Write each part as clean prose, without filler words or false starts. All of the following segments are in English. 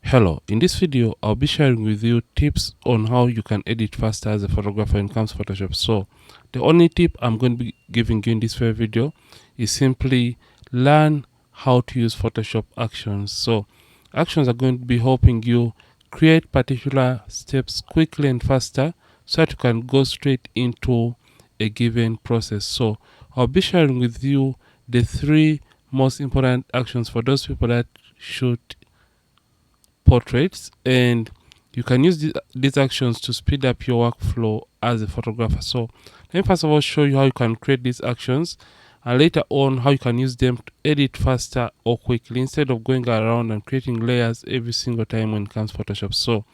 Hello, in this video I'll be sharing with you tips on how you can edit faster as a photographer in comes Photoshop. So the only tip I'm going to be giving you in this very video is simply learn how to use Photoshop actions. So actions are going to be helping you create particular steps quickly and faster so that you can go straight into a given process. So I'll be sharing with you the three most important actions for those people that shoot portraits, and you can use these actions to speed up your workflow as a photographer. So let me first of all show you how you can create these actions, and later on how you can use them to edit faster or quickly instead of going around and creating layers every single time when it comes to Photoshop. So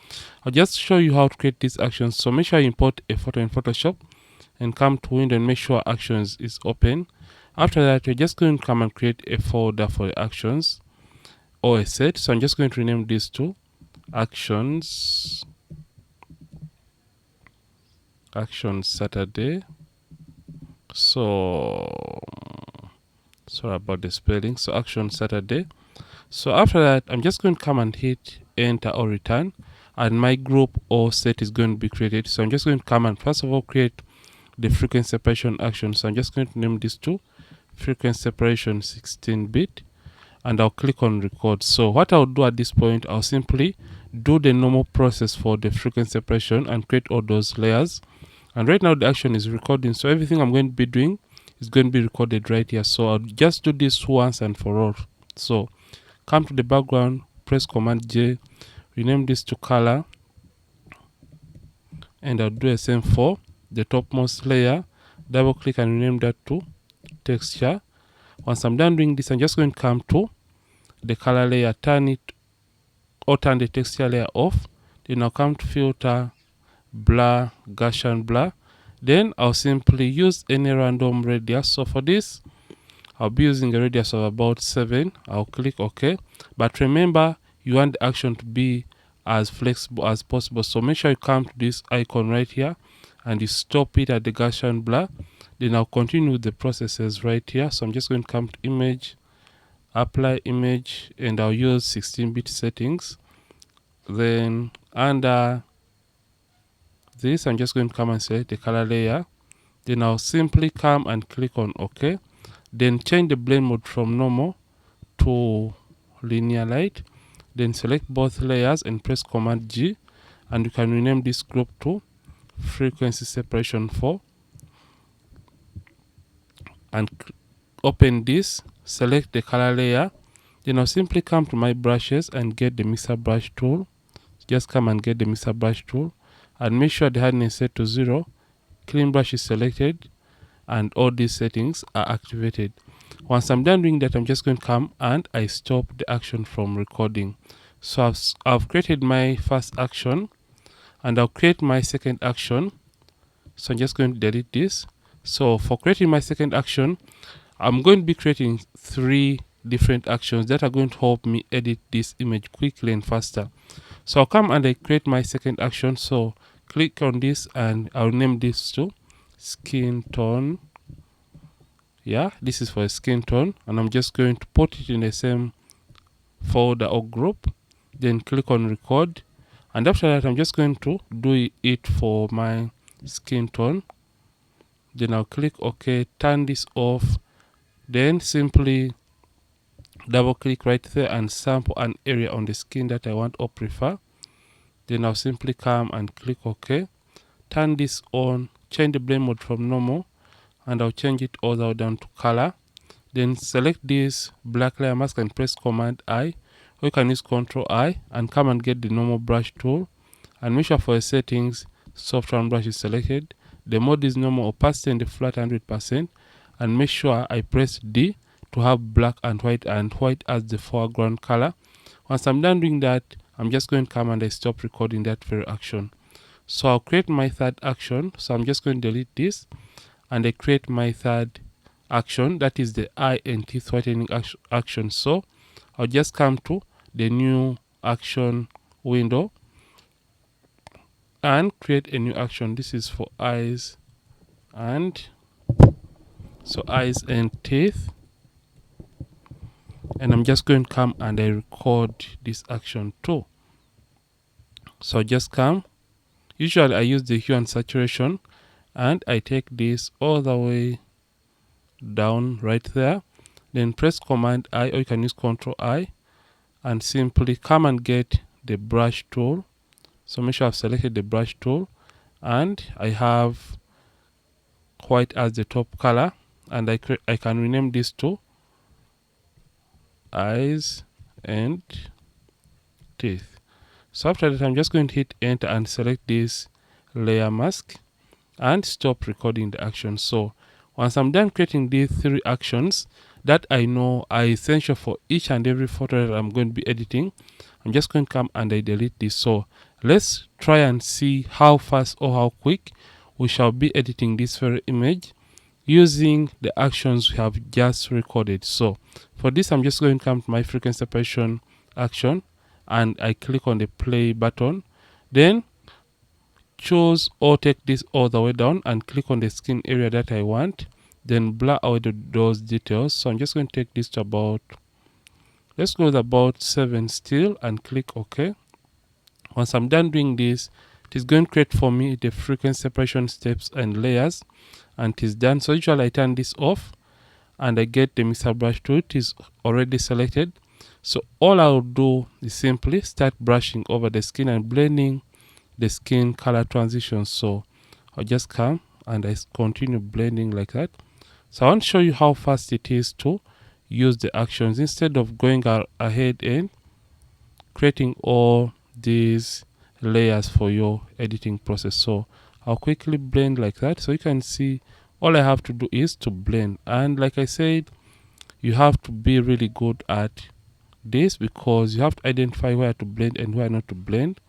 I'll just show you how to create these actions. So make sure you import a photo in Photoshop and come to window and make sure actions is open. After that, you're just going to come and create a folder for the actions or a set. So I'm just going to rename this to actions Saturday. So sorry about the spelling. So action Saturday. So after that, I'm just going to come and hit enter or return, and my group or set is going to be created. So I'm just going to come and first of all create the frequency separation action. So I'm just going to name this to frequency separation 16-bit, and I'll click on record. So what I'll do at this point, I'll simply do the normal process for the frequency separation and create all those layers. And right now the action is recording, so everything I'm going to be doing is going to be recorded right here. So I'll just do this once and for all. So come to the background, press Command J, rename this to color, and I'll do the same for the topmost layer. Double click and rename that to texture. Once I'm done doing this, I'm just going to come to the color layer, turn the texture layer off. Then I'll come to filter, blur, Gaussian blur. Then I'll simply use any random radius. So for this, I'll be using a radius of about 7. I'll click OK. But remember, you want the action to be as flexible as possible. So make sure you come to this icon right here and you stop it at the Gaussian blur. Then I'll continue with the processes right here. So I'm just going to come to image, apply image, and I'll use 16-bit settings. Then under this, I'm just going to come and select the color layer. Then I'll simply come and click on OK. Then change the blend mode from normal to linear light. Then select both layers and press Command G, and you can rename this group to frequency separation 4, and open this, select the color layer. Then I'll simply come to my brushes and get the mixer brush tool. Just come and get the mixer brush tool and make sure the hardness is set to 0, clean brush is selected, and all these settings are activated. Once I'm done doing that, I'm just going to come and I stop the action from recording. So I've created my first action, and I'll create my second action. So I'm just going to delete this. So for creating my second action, I'm going to be creating 3 different actions that are going to help me edit this image quickly and faster. So I'll come and I create my second action. So click on this and I'll name this to skin tone. Yeah, this is for a skin tone, and I'm just going to put it in the same folder or group. Then click on record, and after that I'm just going to do it for my skin tone. Then I'll click OK, turn this off. Then simply double click right there and sample an area on the skin that I want or prefer. Then I'll simply come and click OK, turn this on, change the blend mode from normal, and I'll change it all the way down to color. Then select this black layer mask and press Command I, or you can use Control I, and come and get the normal brush tool, and make sure for the settings soft round brush is selected. The mode is normal, opacity and the flat 100%, and make sure I press D to have black and white as the foreground color. Once I'm done doing that, I'm just going to come and I stop recording that very action. So I'll create my third action. So I'm just going to delete this, and I create my third action, that is the eye and teeth whitening action. So I'll just come to the new action window and create a new action. This is for eyes and teeth, and I'm just going to come and I record this action too. So just come. Usually I use the hue and saturation, and I take this all the way down right there. Then press Command I, or you can use Control I, and simply come and get the brush tool. So make sure I've selected the brush tool, and I have white as the top color, and I can rename this to eyes and teeth. So after that, I'm just going to hit enter and select this layer mask and stop recording the action. So once I'm done creating these 3 actions that I know are essential for each and every photo that I'm going to be editing, I'm just going to come and I delete this. So let's try and see how fast or how quick we shall be editing this very image using the actions we have just recorded. So for this, I'm just going to come to my frequency separation action, and I click on the play button. Then choose or take this all the way down and click on the skin area that I want. Then blur out those details. So I'm just going to take this to about, let's go with about 7 still, and click OK. Once I'm done doing this, it is going to create for me the frequency separation steps and layers, and it is done. So usually I turn this off and I get the mixer brush tool. It is already selected. So all I'll do is simply start brushing over the skin and blending the skin color transitions. So I'll just come and I continue blending like that. So I want to show you how fast it is to use the actions instead of going ahead and creating all these layers for your editing process. So I'll quickly blend like that. So you can see all I have to do is to blend, and like I said, you have to be really good at this because you have to identify where to blend and where not to blend,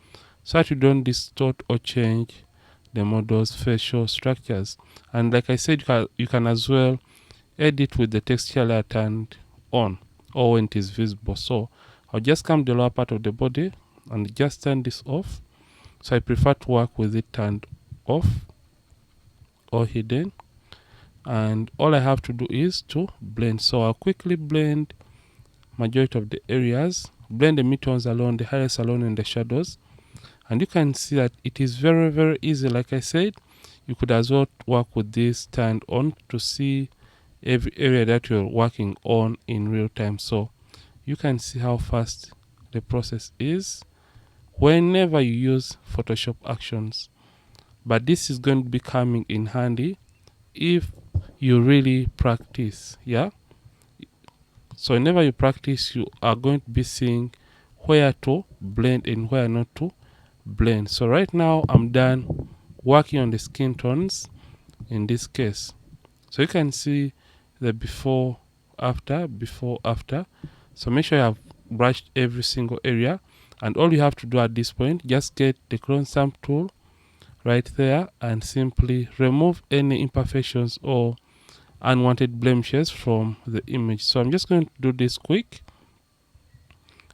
so that you don't distort or change the model's facial structures. And like I said, you can as well edit with the texture layer turned on or when it is visible. So I'll just come to the lower part of the body and just turn this off. So I prefer to work with it turned off or hidden, and all I have to do is to blend. So I'll quickly blend majority of the areas, blend the midtones alone, the highlights alone, and the shadows. And you can see that it is very easy. Like I said, you could as well work with this turned on to see every area that you're working on in real time. So you can see how fast the process is whenever you use Photoshop actions. But this is going to be coming in handy if you really practice. So whenever you practice, you are going to be seeing where to blend and where not to blend. So right now I'm done working on the skin tones in this case. So you can see the before after. So make sure you have brushed every single area, and all you have to do at this point, just get the clone stamp tool right there and simply remove any imperfections or unwanted blemishes from the image. So I'm just going to do this quick,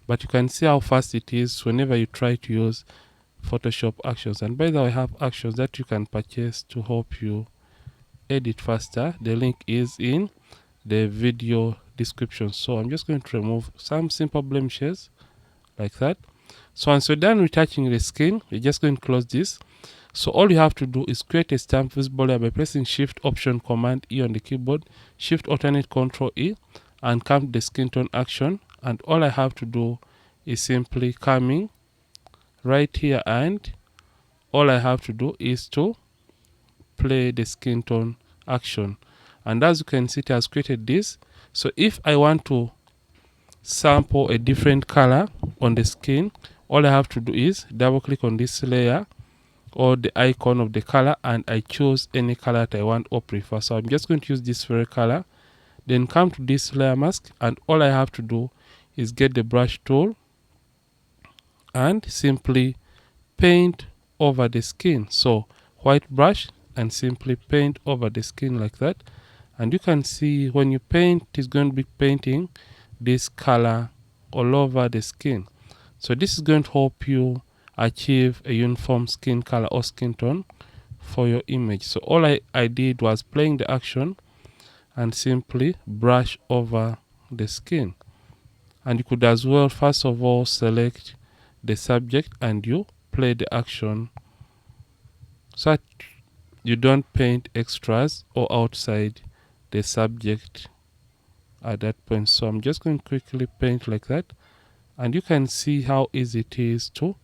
but you can see how fast it is whenever you try to use Photoshop actions. And by the way, I have actions that you can purchase to help you edit faster. The link is in the video description. So I'm just going to remove some simple blemishes like that. So once you're done retouching the skin, you're just going to close this. So all you have to do is create a stamp visible layer by pressing Shift Option Command E on the keyboard, Shift Alternate Control E, and come to the skin tone action. And all I have to do is simply coming right here, and all I have to do is to play the skin tone action. And as you can see, it has created this. So if I want to sample a different color on the skin, all I have to do is double click on this layer or the icon of the color, and I choose any color that I want or prefer. So I'm just going to use this very color, then come to this layer mask, and all I have to do is get the brush tool and simply paint over the skin. So white brush and simply paint over the skin like that. And you can see when you paint, it's going to be painting this color all over the skin. So this is going to help you achieve a uniform skin color or skin tone for your image. So all I did was playing the action and simply brush over the skin. And you could as well, first of all, select the subject and you play the action so that you don't paint extras or outside the subject at that point. So I'm just going to quickly paint like that, and you can see how easy it is to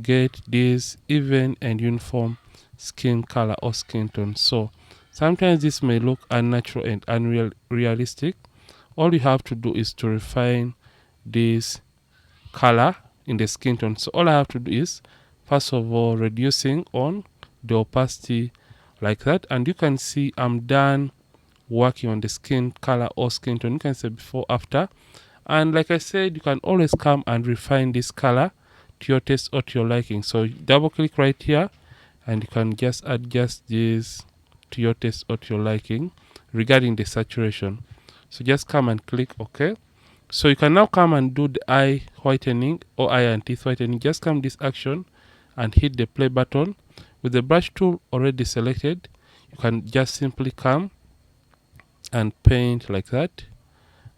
get this even and uniform skin color or skin tone. So sometimes this may look unnatural and unrealistic. All you have to do is to refine this color in the skin tone. So all I have to do is first of all reducing on the opacity like that, and you can see I'm done working on the skin color or skin tone. You can say before, after, and like I said, you can always come and refine this color to your taste or to your liking. So double click right here and you can just adjust this to your taste or to your liking regarding the saturation. So just come and click OK. So you can now come and do the eye whitening or eye and teeth whitening. Just come this action and hit the play button. With the brush tool already selected, you can just simply come and paint like that,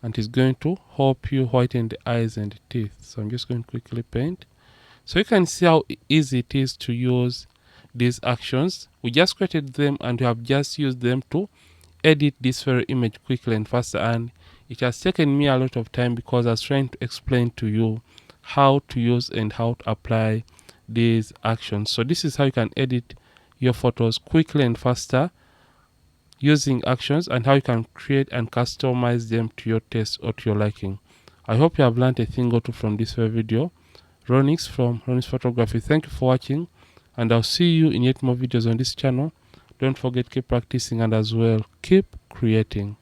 and it's going to help you whiten the eyes and the teeth. So I'm just going to quickly paint. So you can see how easy it is to use these actions. We just created them and we have just used them to edit this very image quickly and faster, and it has taken me a lot of time because I was trying to explain to you how to use and how to apply these actions. So this is how you can edit your photos quickly and faster using actions, and how you can create and customize them to your taste or to your liking. I hope you have learned a thing or two from this video. Ronix from Ronix Photography. Thank you for watching, and I'll see you in yet more videos on this channel. Don't forget, keep practicing, and as well keep creating.